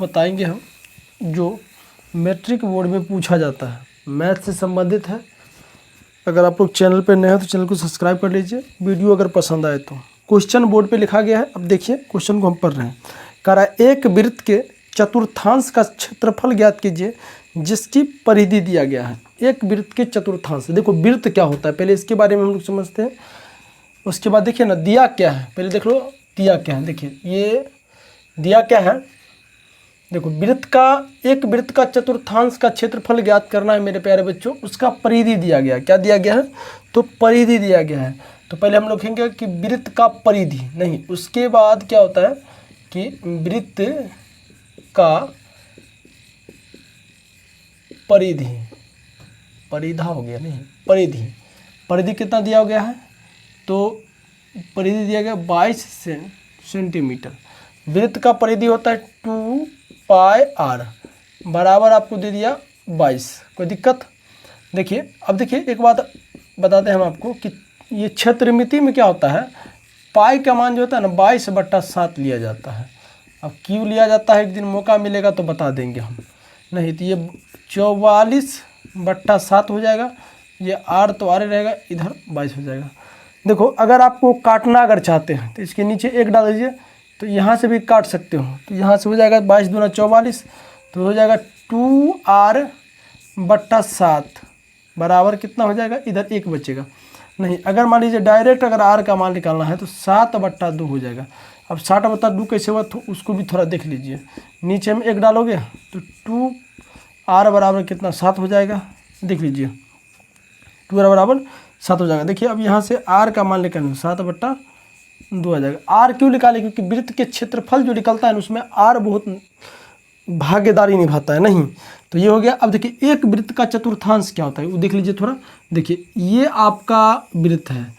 बताएंगे हम जो मैट्रिक बोर्ड में पूछा जाता है, मैथ से संबंधित है। अगर आप लोग चैनल पर नए हैं तो चैनल को सब्सक्राइब कर लीजिए, वीडियो अगर पसंद आए तो। क्वेश्चन बोर्ड पे लिखा गया है, अब देखिए क्वेश्चन को हम पढ़ रहे हैं। कह रहा है एक वृत्त के चतुर्थांश का क्षेत्रफल ज्ञात कीजिए जिसकी परिधि दिया गया है। एक वृत्त के चतुर्थांश, देखो वृत्त क्या होता है पहले इसके बारे में हम लोग समझते हैं, उसके बाद देखिए ना दिया क्या है, पहले देख लो दिया क्या है। देखिए ये दिया क्या है, देखो एक वृत्त का चतुर्थांश का क्षेत्रफल ज्ञात करना है मेरे प्यारे बच्चों। उसका परिधि दिया गया, क्या दिया गया है, तो परिधि दिया गया है। तो पहले हम लोग कहेंगे कि वृत्त का परिधि नहीं, उसके बाद क्या होता है कि वृत्त का परिधि, परिधा हो गया नहीं, परिधि, परिधि कितना दिया गया है, तो परिधि दिया गया 22 सेंटीमीटर। वृत्त का परिधि होता है 2 पाई आर, बराबर आपको दे दिया 22। कोई दिक्कत? देखिए अब देखिए एक बात बताते हैं हम आपको कि ये क्षेत्रमिति में क्या होता है, पाई का मान जो होता है ना 22/7 लिया जाता है। अब क्यों लिया जाता है, एक दिन मौका मिलेगा तो बता देंगे हम। नहीं तो ये 44/7 हो जाएगा, ये आर तो आर रहेगा, इधर 22 हो जाएगा। देखो अगर आपको काटना अगर चाहते हैं तो इसके नीचे 1 डाल दीजिए, तो यहाँ से भी काट सकते हो। तो यहाँ से हो जाएगा 22 दूना 44, तो हो जाएगा 2r/7 बराबर कितना हो जाएगा, इधर 1 बचेगा। नहीं अगर मान लीजिए डायरेक्ट अगर r का मान निकालना है तो 7/2 हो जाएगा। अब 7/2 कैसे हुआ तो उसको भी थोड़ा देख लीजिए। नीचे में 1 डालोगे तो 2r बराबर कितना 7 हो जाएगा, देख लीजिए 2r बराबर 7 हो जाएगा। देखिए अब यहाँ से r का मान निकालना 7/2 आ जाएगा। r क्यों निकाले, क्योंकि वृत्त के क्षेत्रफल जो निकलता है उसमें r बहुत भागीदारी निभाता है। नहीं तो ये हो गया। अब देखिए एक वृत्त का चतुर्थांश क्या होता है वो देख लीजिए थोड़ा। देखिए ये आपका वृत्त है,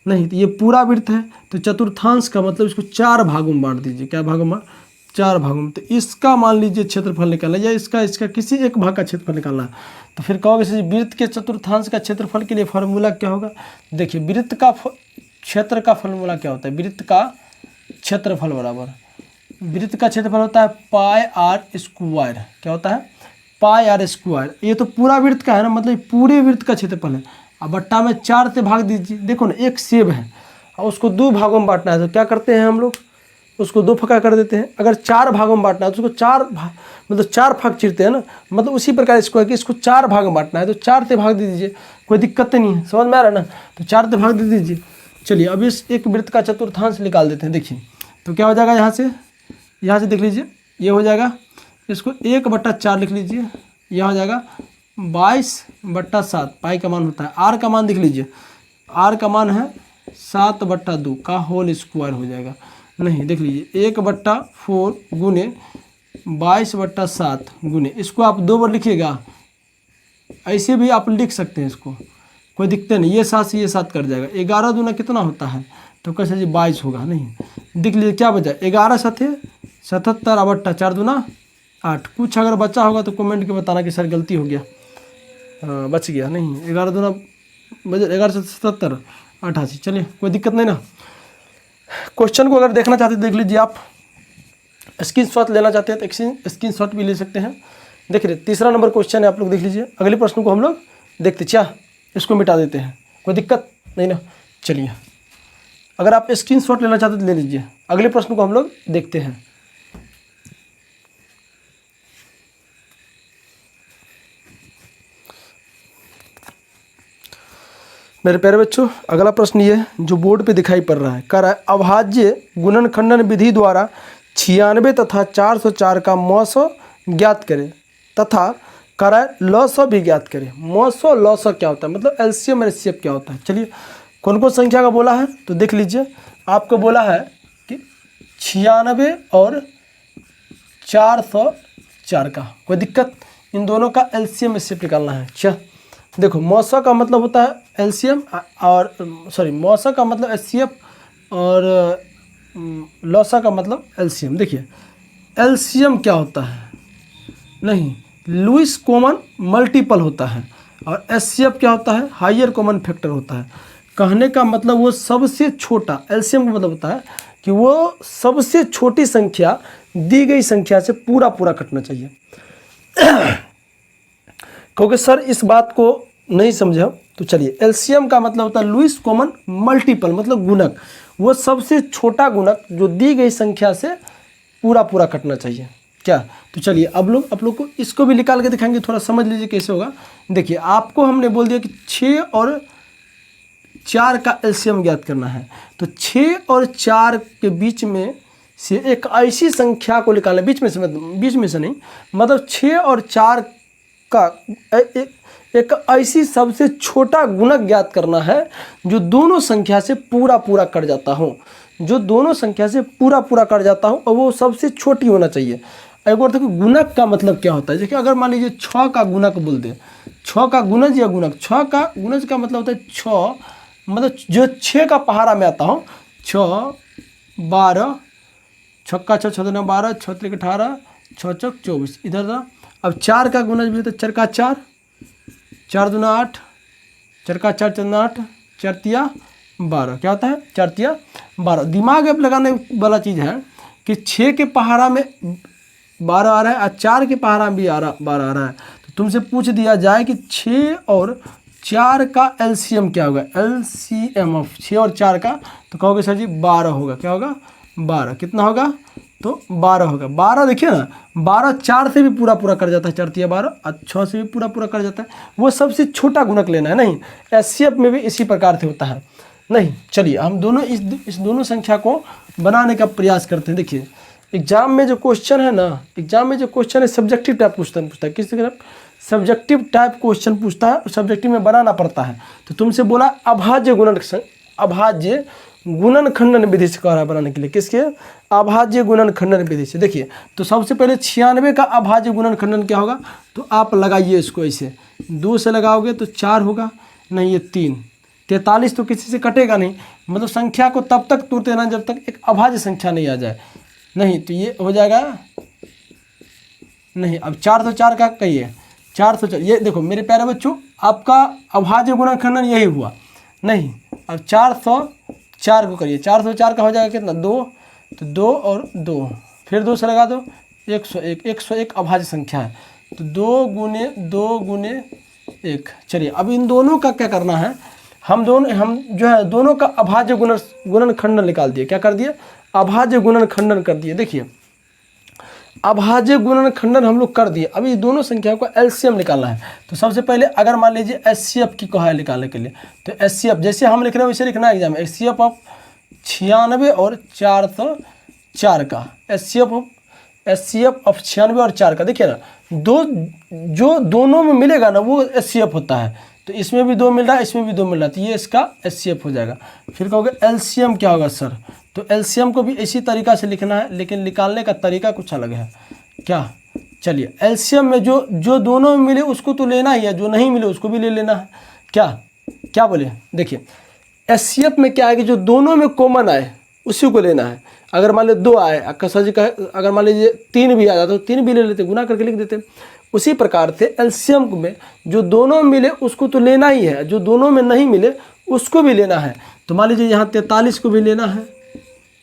नहीं तो ये पूरा वृत्त है, तो चतुर्थांश का मतलब इसको 4 भागों में बांट दीजिए। क्या भागों में, 4 भागों में। तो इसका मान लीजिए क्षेत्रफल निकालना या इसका किसी एक भाग का क्षेत्रफल निकालना है, तो फिर कहोगे वृत्त के चतुर्थांश का क्षेत्रफल के लिए फार्मूला क्या होगा। देखिए वृत्त का क्षेत्र का फार्मूला क्या होता है, वृत्त का क्षेत्रफल बराबर, वृत्त का क्षेत्रफल होता है पाई आर स्क्वायर। क्या होता है, पाई आर स्क्वायर। ये तो पूरा वृत्त का है ना, मतलब पूरे वृत्त का क्षेत्रफल है। अब बट्टा में 4 से भाग दीजिए। देखो ना एक सेब है और उसको 2 भागों में बांटना है, तो क्या करते हैं हम लोग, उसको 2 फक्का कर देते हैं। अगर 4 भागों में बांटना है तो उसको 4 भाग चीरते हैं ना, मतलब उसी प्रकार इसको है कि इसको 4 भाग में बांटना है, तो 4 से भाग दे दीजिए, कोई दिक्कत नहीं है, समझ में आ रहा है ना। तो 4 से भाग दे दीजिए। चलिए अब इस एक वृत्त का चतुर्थांश निकाल देते हैं। देखिए तो क्या हो जाएगा, यहाँ से देख लीजिए, ये हो जाएगा, इसको 1/4 लिख लीजिए, यह हो जाएगा 22/7। पाई का मान होता है, आर का मान देख लीजिए, आर का मान है 7/2 का होल स्क्वायर हो जाएगा। नहीं देख लीजिए 1/4 गुने 22/7 गुने, इसको आप 2 बार लिखिएगा, ऐसे भी आप लिख सकते हैं इसको, कोई दिक्कत नहीं। ये 7 से ये 7 कट जाएगा, 11 दूना कितना होता है, तो कैसे जी 22 होगा। नहीं देख लीजिए क्या बचा, 11 7 77/4 दूना 8। कुछ अगर बचा होगा तो कमेंट के बताना कि सर गलती हो गया, बच गया। नहीं 11 दूना 11 से 77 88। चलिए कोई दिक्कत नहीं ना। क्वेश्चन को अगर देखना चाहते देख लीजिए, आप स्क्रीनशॉट लेना चाहते हैं तो स्क्रीनशॉट भी ले सकते हैं। देख रहे 3रा नंबर क्वेश्चन है, आप लोग देख लीजिए। अगले प्रश्न को हम लोग देखते, क्या इसको मिटा देते हैं, कोई दिक्कत नहीं ना। चलिए अगर आप स्क्रीनशॉट लेना चाहते तो ले लीजिए। अगले प्रश्न को हम लोग देखते हैं। मेरे प्यारे बच्चों अगला प्रश्न ये जो बोर्ड पे दिखाई पड़ रहा है, कह रहा है अभाज्य गुणनखंडन विधि द्वारा 96 तथा 404 का मौसो ज्ञात करें तथा कह रहा है लॉसो भी ज्ञात करें। मौसो लॉसो क्या होता है, मतलब एलसीएम एलसीएफ क्या होता है। चलिए कौन कौन संख्या का बोला है तो देख लीजिए। आपको बोला है कि 96 और 404 का, कोई दिक्कत, इन दोनों का एलसीएम एलसीएफ निकालना है। अच्छा देखो मौसा का मतलब होता है एलसीएम और मौसा का मतलब एचसीएफ और लौसा का मतलब एलसीएम। देखिए एलसीएम क्या होता है, नहीं लुईस कॉमन मल्टीपल होता है, और एचसीएफ क्या होता है, हायर कॉमन फैक्टर होता है। कहने का मतलब वो सबसे छोटा, एलसीएम का मतलब होता है कि वो सबसे छोटी संख्या दी गई संख्या से पूरा पूरा कटना चाहिए। क्योंकि सर इस बात को नहीं समझा तो चलिए, एलसीएम का मतलब होता है लुईस कॉमन मल्टीपल, मतलब गुणक, वो सबसे छोटा गुणक जो दी गई संख्या से पूरा पूरा कटना चाहिए। क्या? तो चलिए अब आप लोग को इसको भी निकाल के दिखाएंगे, थोड़ा समझ लीजिए कैसे होगा। देखिए आपको हमने बोल दिया कि 6 और 4 का एलसीएम ज्ञात करना है, तो 6 और 4 के बीच में से एक ऐसी संख्या को निकालना, बीच में से नहीं, मतलब 6 और 4 का एक ऐसी सबसे छोटा गुणक ज्ञात करना है जो दोनों संख्या से पूरा पूरा कट जाता हो, जो दोनों संख्या से पूरा पूरा कट जाता हो और वो सबसे छोटी होना चाहिए। एक और देखो गुणक का मतलब क्या होता है। देखिए अगर मान लीजिए 6 का गुणक बोल दे, 6 का गुणज या गुणक, 6 का गुणज का मतलब होता है 6, मतलब जो 6 का पहाड़ा में आता हो, 6 12, छक्का 6 6 2 12, 6 3 18, 6 चौक 24, इधर था। अब 4 का गुणज भी तो 4 का 4, 4 दूना 8, 4 का 4 4 8, 4 तिया 12, क्या होता है 4 तिया 12। दिमाग अब लगाने वाला चीज़ है कि 6 के पहाड़ा में 12 आ रहा है और 4 के पहाड़ा में भी 12 आ रहा है, तो तुमसे पूछ दिया जाए कि 6 और 4 का एलसीएम क्या होगा, एलसीएम ऑफ 6 और 4 का, तो कहोगे सर जी 12 होगा। क्या होगा? 12। कितना होगा? तो 12 होगा। 12 देखिए ना, 12 4 से भी पूरा पूरा कर जाता है, 4 तिया 12, और 6 से भी पूरा पूरा कर जाता है। वो सबसे छोटा गुणक लेना है। नहीं, एचसीएफ में भी इसी प्रकार से होता है। नहीं, चलिए हम दोनों इस दोनों संख्या को बनाने का प्रयास करते हैं। देखिए एग्जाम में जो क्वेश्चन है ना, एग्जाम में जो क्वेश्चन है सब्जेक्टिव टाइप पूछता है। किस तरह? सब्जेक्टिव टाइप क्वेश्चन पूछता है, सब्जेक्टिव में बनाना पड़ता है। तो तुमसे बोला अभाज्य गुणनखंडन विधि से कह रहा है बनाने के लिए। किसके? अभाज्य गुणनखंडन विधि से। देखिए तो सबसे पहले 96 का अभाज्य गुणनखंडन क्या होगा, तो आप लगाइए इसको ऐसे, 2 से लगाओगे तो 4 होगा, नहीं ये 3, 43 तो किसी से कटेगा नहीं, मतलब संख्या को तब तक तोड़ते रहना जब तक एक अभाज्य संख्या नहीं आ जाए। नहीं तो ये हो जाएगा नहीं। अब 404 का कहिए, 404, ये देखो मेरे प्यारे बच्चों, आपका अभाज्य गुणनखंडन यही हुआ। नहीं, अब 404 को करिए, 404 का हो जाएगा कितना, 2, तो 2 और 2, फिर 2 से लगा दो, 101, 101 अभाज्य संख्या है, तो 2 गुने 1। चलिए अब इन दोनों का क्या करना है, हम जो है दोनों का अभाज्य गुणनखंडन निकाल दिए। क्या कर दिए? अभाज्य गुणनखंडन कर दिए। देखिए अभाज्य गुणनखंडन हम लोग कर दिए। अभी दोनों संख्याओं का एलसीएम निकालना है। तो सबसे पहले अगर मान लीजिए एचसीएफ की कहा है निकालने के लिए, तो एचसीएफ जैसे हम लिख रहे हैं वैसे लिखना है एग्जाम में। एचसीएफ ऑफ 96 और 404 का, एचसीएफ ऑफ 96 और 4 का। देखिए ना, जो दोनों में मिलेगा ना वो एचसीएफ होता है। तो इसमें भी 2 मिल रहा है, इसमें भी 2 मिल रहा है, तो ये इसका एचसीएफ हो जाएगा। फिर कहोगे एलसीएम क्या होगा सर, तो एलसीएम को भी इसी तरीका से लिखना है, लेकिन निकालने का तरीका कुछ अलग है। क्या? चलिए एलसीएम में जो दोनों में मिले उसको तो लेना ही है, जो नहीं मिले उसको भी ले लेना है। क्या बोले? देखिए एचसीएफ में क्या है कि जो दोनों में कॉमन आए उसी को लेना है। अगर मान लीजिए 2 आए, सर जी कहे अगर मान लीजिए 3 भी आ जाता तो 3 भी ले लेते, गुना करके लिख देते। उसी प्रकार से एलसीएम में जो दोनों मिले उसको तो लेना ही है, जो दोनों में नहीं मिले उसको भी लेना है। तो मान लीजिए यहाँ 43 को भी लेना है,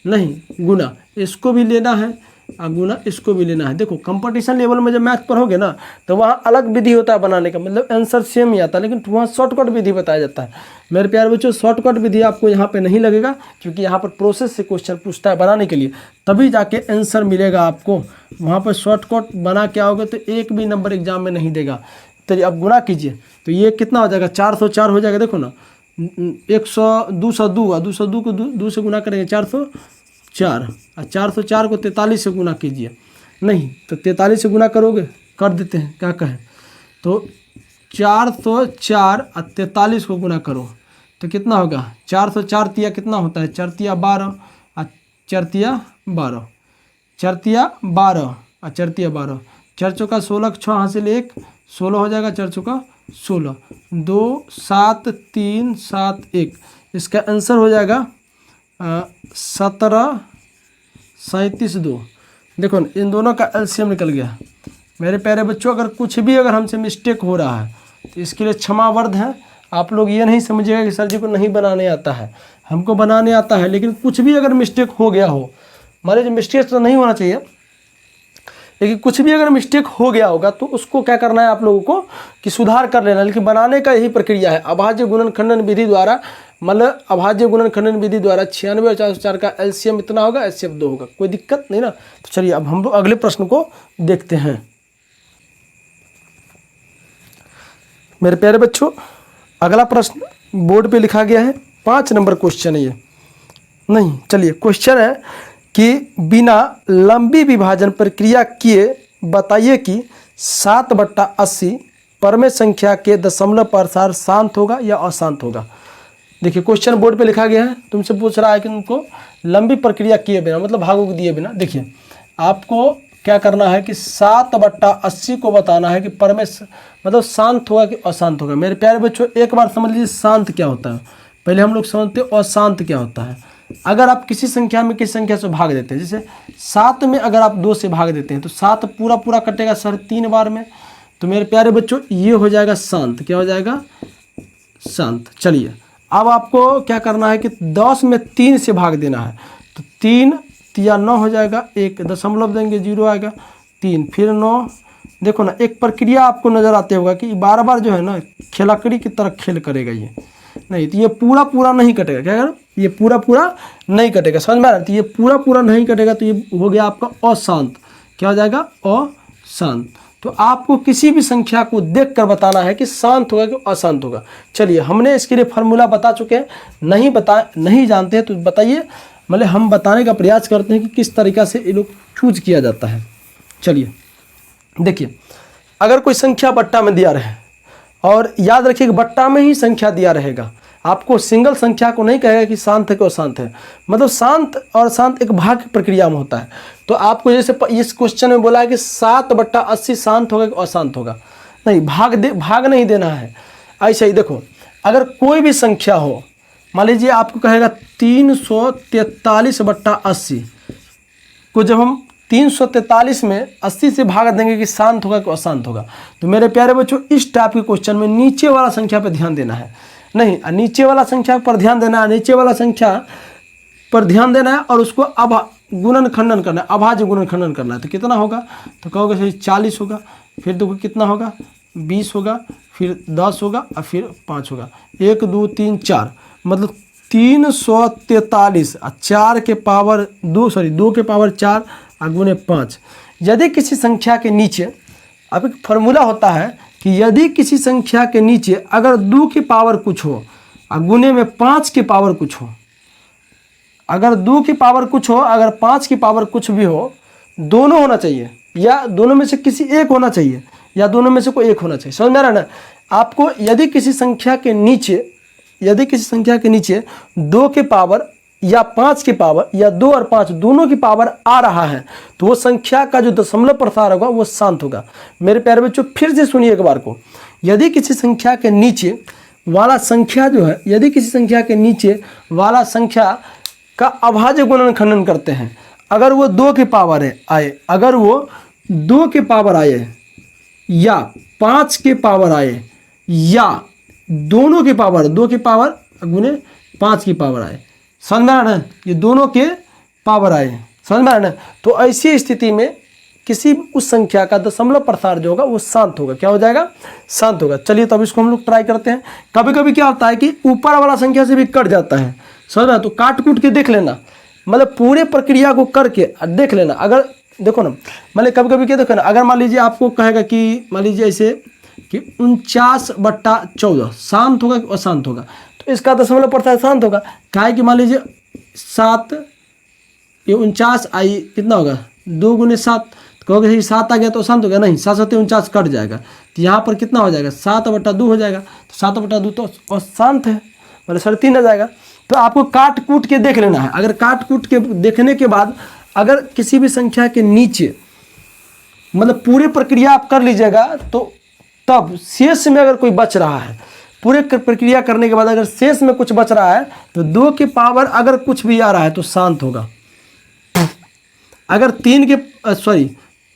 नहीं गुना इसको भी लेना है और गुना इसको भी लेना है। देखो कंपटीशन लेवल में जब मैथ पढ़ोगे ना तो वहाँ अलग विधि होता है बनाने का, मतलब आंसर सेम ही आता है, लेकिन वहाँ शॉर्टकट विधि बताया जाता है। मेरे प्यारे बच्चों शॉर्टकट विधि आपको यहाँ पे नहीं लगेगा, क्योंकि यहाँ पर प्रोसेस से क्वेश्चन पूछता है बनाने के लिए, तभी जाके आंसर मिलेगा आपको। वहाँ पर शॉर्टकट बना के आओगे तो एक भी नंबर एग्जाम में नहीं देगा। तो अब गुना कीजिए तो ये कितना हो जाएगा, 404 हो जाएगा। देखो ना 202 को 2 से गुना करेंगे 404, और 404 को 43 से गुना कीजिए। नहीं तो 43 से गुना करोगे, कर देते हैं क्या कहें, तो 404 और 43 को गुना करो तो कितना होगा, 404 तिया कितना होता है, 4 तिया 12 और 4 तिया 12, 4 तिया 12 और 4 तिया 12, 4 चौका 16, 6 हासिल 1, 16 हो जाएगा, 4 चौका 16, 2 7 3 7 1। इसका आंसर हो जाएगा 17 37 2। देखो इन दोनों का एलसीएम निकल गया। मेरे प्यारे बच्चों अगर कुछ भी हमसे मिस्टेक हो रहा है तो इसके लिए क्षमावर्ध है। आप लोग ये नहीं समझिएगा कि सर जी को नहीं बनाने आता है, हमको बनाने आता है, लेकिन कुछ भी अगर मिस्टेक हो गया हो, मान लीजिए मिस्टेक तो नहीं होना चाहिए, लेकिन कुछ भी अगर मिस्टेक हो गया होगा तो उसको क्या करना है आप लोगों को कि सुधार कर लेना। लेकिन बनाने का यही प्रक्रिया है, अभाज्य गुणनखंडन विधि द्वारा, मतलब अभाज्य गुणनखंडन विधि द्वारा 96 और 404 का एलसीएम इतना होगा, एचसीएफ 2 होगा, कोई दिक्कत नहीं ना। तो चलिए अब हम लोग अगले प्रश्न को देखते हैं। मेरे प्यारे बच्चों, अगला प्रश्न बोर्ड पे लिखा गया है, 5 नंबर क्वेश्चन है ये, नहीं चलिए क्वेश्चन है कि बिना लंबी विभाजन प्रक्रिया किए बताइए कि 7/80 परमेय संख्या के दशमलव प्रसार शांत होगा या अशांत होगा। देखिए क्वेश्चन बोर्ड पे लिखा गया है, तुमसे पूछ रहा है कि तुमको लंबी प्रक्रिया किए बिना, मतलब भागों को दिए बिना, देखिए आपको क्या करना है कि 7/80 को बताना है कि परमेय मतलब शांत होगा कि अशांत होगा। मेरे प्यारे बच्चों एक बार समझ लीजिए शांत क्या होता है, पहले हम लोग समझते हैं अशांत क्या होता है। अगर आप किसी संख्या में किसी संख्या से भाग देते हैं, जैसे 7 में अगर आप 2 से भाग देते हैं तो 7 पूरा पूरा कटेगा सर 3 बार में, तो मेरे प्यारे बच्चों ये हो जाएगा शांत। क्या हो जाएगा? शांत। चलिए अब आपको क्या करना है कि 10 में 3 से भाग देना है, तो 3 या 9 हो जाएगा, 1 दशमलव देंगे 0 आएगा, 3 फिर 9। देखो ना एक प्रक्रिया आपको नज़र आते होगा कि बार बार जो है ना खेलाकड़ी की तरह खेल करेगा ये, नहीं तो ये पूरा पूरा नहीं कटेगा। क्या करें? ये पूरा पूरा नहीं कटेगा, समझ में आ रहा है? तो ये पूरा पूरा नहीं कटेगा तो ये हो गया आपका अशांत। क्या हो जाएगा? अशांत। तो आपको किसी भी संख्या को देखकर बताना है कि शांत होगा कि अशांत होगा। चलिए हमने इसके लिए फार्मूला बता चुके हैं, नहीं जानते हैं तो बताइए, मतलब हम बताने का प्रयास करते हैं कि किस तरीक़ा से ये लोग चूज किया जाता है। चलिए देखिए, अगर कोई संख्या बट्टा में दिया रहे, और याद रखिए कि बट्टा में ही संख्या दिया रहेगा, आपको सिंगल संख्या को नहीं कहेगा कि शांत है कि अशांत है, मतलब शांत और शांत एक भाग की प्रक्रिया में होता है। तो आपको जैसे इस क्वेश्चन में बोला है कि 7/80 शांत होगा कि अशांत होगा, नहीं भाग नहीं देना है। ऐसा ही देखो, अगर कोई भी संख्या हो, मान लीजिए आपको कहेगा 343/80 को जब हम 343 में 80 से भाग देंगे कि शांत होगा कि अशांत होगा। तो मेरे प्यारे बच्चों इस टाइप के क्वेश्चन में नीचे वाला संख्या पर ध्यान देना है, नहीं नीचे वाला संख्या पर ध्यान देना है, नीचे वाला संख्या पर ध्यान देना है और उसको गुणनखंडन करना है, अभाज्य गुणनखंडन करना है। तो कितना होगा? तो कहोगे सही 40 होगा, फिर देखो कितना होगा 20 होगा, फिर 10 होगा और फिर 5 होगा, 1 2 3 4, मतलब 343 और 4 के पावर 2 के पावर 4 और गुने 5। यदि किसी संख्या के नीचे, अब एक फार्मूला होता है कि यदि किसी संख्या के नीचे अगर 2 की पावर कुछ हो और गुने में 5 की पावर कुछ हो, अगर 2 की पावर कुछ हो, अगर 5 की पावर कुछ भी हो, दोनों होना चाहिए या दोनों में से किसी एक होना चाहिए या दोनों में से कोई एक होना चाहिए। समझ में आ रहा है ना? आपको यदि किसी संख्या के नीचे 2 के पावर या 5 की पावर या 2 और 5 दोनों की पावर आ रहा है तो वो संख्या का जो दशमलव प्रसार होगा वो शांत होगा। मेरे प्यारे बच्चों फिर से सुनिए एक बार को, यदि किसी संख्या के नीचे वाला संख्या जो है, यदि किसी संख्या के नीचे वाला संख्या का अभाज्य गुणनखंडन करते हैं, अगर वो 2 की पावर आए, अगर वो 2 की पावर आए या 5 के पावर आए या दोनों की पावर 2 की पावर गुने 5 की पावर आए, समझ में आ रहा है? ये दोनों के पावर आए, समझ में आ रहा है? तो ऐसी स्थिति में किसी उस संख्या का दशमलव प्रसार जो होगा वो शांत होगा। क्या हो जाएगा? शांत होगा। चलिए तब इसको हम लोग ट्राई करते हैं। कभी कभी क्या होता है कि ऊपर वाला संख्या से भी कट जाता है, समझ रहा? तो काट कूट के देख लेना, मतलब पूरे प्रक्रिया को करके देख लेना। अगर देखो ना, मतलब कभी कभी क्या देखो ना, अगर मान लीजिए आपको कहेगा कि मान लीजिए ऐसे कि 49/14 शांत होगा कि अशांत होगा, तो इसका दशमलव प्रसार शांत होगा। क्या है कि मान लीजिए 7 ये 49 आई, कितना होगा 2 गुने 7, तो कहोगे 7 आ गया तो शांत हो गया, नहीं 7 7 49 कट जाएगा, तो यहाँ पर कितना हो जाएगा 7/2 हो जाएगा, तो 7/2 तो अशांत है, मतलब 3.5 आ जाएगा। तो आपको काट कूट के देख लेना है। अगर काट कूट के देखने के बाद अगर किसी भी संख्या के नीचे मतलब पूरी प्रक्रिया आप कर लीजिएगा, तो तब शेष में अगर कोई बच रहा है, पूरे प्रक्रिया करने के बाद अगर शेष में कुछ बच रहा है तो 2 की पावर अगर कुछ भी आ रहा है तो शांत होगा। अगर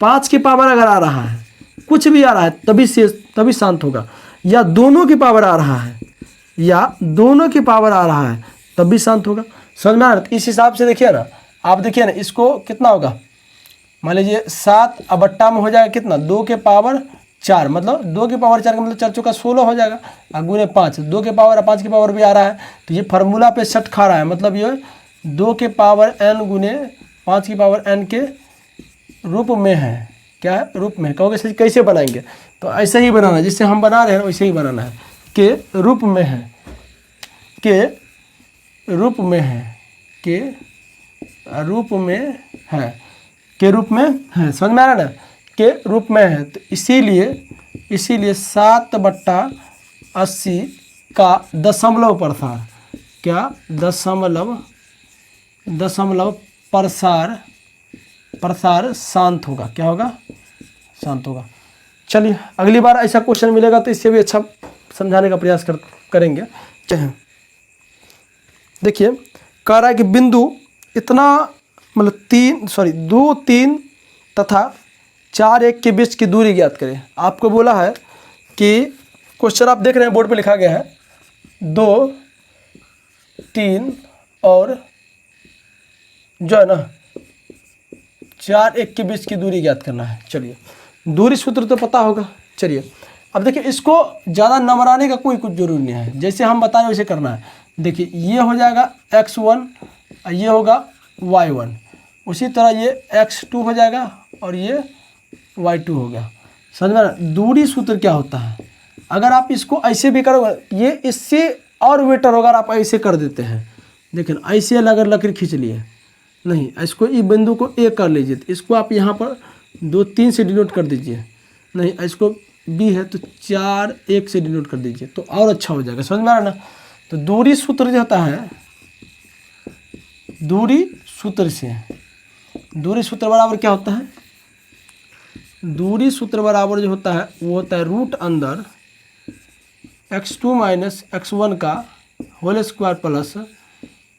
5 की पावर अगर आ रहा है, कुछ भी आ रहा है तभी शांत होगा, या दोनों की पावर आ रहा है या दोनों की पावर आ रहा है तब भी शांत होगा। समझ में आ रहा है? इस हिसाब से देखिए ना, आप देखिए ना, इसको कितना होगा, मान लीजिए 7 अब बट्टा में हो जाएगा कितना, 2 के पावर 4, मतलब 2 की पावर 4 का मतलब 4 चौका 16 हो जाएगा, और गुने 5, 2 के पावर 5 की पावर भी आ रहा है, तो ये फार्मूला पे सट खा रहा है, मतलब ये 2 के पावर n गुने 5 की पावर n के रूप में है। क्या है? रूप में। कहोगे सर कैसे बनाएंगे, तो ऐसे ही बनाना है, जिससे हम बना रहे हैं वैसे ही बनाना है, के रूप में है, के रूप में है, के रूप में है, के रूप में है। समझ में आ रहा है ना, के रूप में है। तो इसीलिए 7/80 का दशमलव प्रसार, क्या दशमलव प्रसार शांत होगा। क्या होगा? शांत होगा। चलिए अगली बार ऐसा क्वेश्चन मिलेगा तो इससे भी अच्छा समझाने का प्रयास करेंगे। देखिए कह रहा है कि बिंदु इतना, मतलब 2, 3 तथा 4, 1 के बीच की दूरी ज्ञात करें। आपको बोला है कि क्वेश्चन आप देख रहे हैं बोर्ड पे लिखा गया है 2, 3 और जो है ना 4, 1 के बीच की दूरी ज्ञात करना है। चलिए दूरी सूत्र तो पता होगा। चलिए अब देखिए इसको ज़्यादा नंबराने का कोई कुछ जरूरी नहीं है, जैसे हम बताएं वैसे करना है। देखिए ये हो जाएगा x1, ये होगा y1, उसी तरह ये x2 हो जाएगा और ये y2 हो गया। समझ में? दूरी सूत्र क्या होता है, अगर आप इसको ऐसे भी करोगे ये इससे और बेटर होगा, आप ऐसे कर देते हैं। लेकिन ऐसे अगर लकीर खींच लिए नहीं, इसको इस बिंदु को ए कर लीजिए, तो इसको आप यहाँ पर 2, 3 से डिनोट कर दीजिए, नहीं इसको बी है तो 4, 1 से डिनोट कर दीजिए, तो और अच्छा हो जाएगा। समझ में आ रहा है ना? तो दूरी सूत्र जो होता है, दूरी सूत्र बराबर क्या होता है, दूरी सूत्र बराबर जो होता है वो होता है रूट अंदर x2 माइनस x1 का whole square plus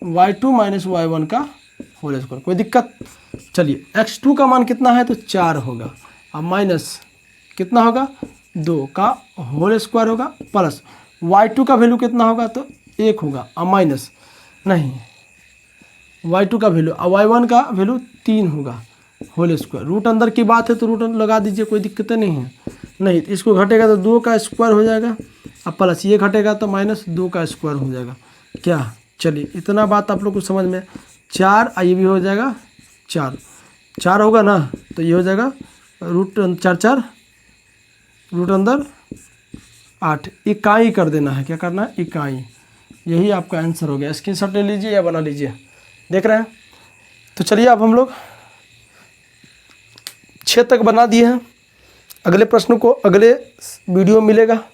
y2 minus y1 का होल स्क्वायर। कोई दिक्कत? चलिए x2 का मान कितना है तो 4 होगा, अब माइनस कितना होगा 2 का होल स्क्वायर होगा, प्लस y2 का वैल्यू कितना होगा तो 1 होगा, अब माइनस नहीं y2 का वैल्यू, अब y1 का वैल्यू 3 होगा होल स्क्वायर। रूट अंदर की बात है तो रूट लगा दीजिए, कोई दिक्कत नहीं है। नहीं तो इसको घटेगा तो 2 का स्क्वायर हो जाएगा, अब प्लस ये घटेगा तो माइनस 2 का स्क्वायर हो जाएगा। क्या? चलिए इतना बात आप लोग को समझ में। 4 ये भी हो जाएगा 4 होगा ना, तो ये हो जाएगा रूट 4 रूट अंदर 8, इकाई कर देना है। क्या करना है? इकाई। यही आपका आंसर हो गया। स्क्रीनशॉट ले लीजिए या बना लीजिए। देख रहे हैं? तो चलिए अब हम लोग 6 तक बना दिए हैं। अगले प्रश्न को अगले वीडियो मिलेगा।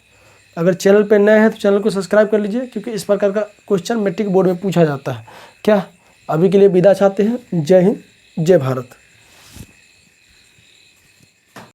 अगर चैनल पे नए हैं तो चैनल को सब्सक्राइब कर लीजिए, क्योंकि इस प्रकार का क्वेश्चन मैट्रिक बोर्ड में पूछा जाता है। क्या? अभी के लिए विदा चाहते हैं। जय हिंद, जय भारत।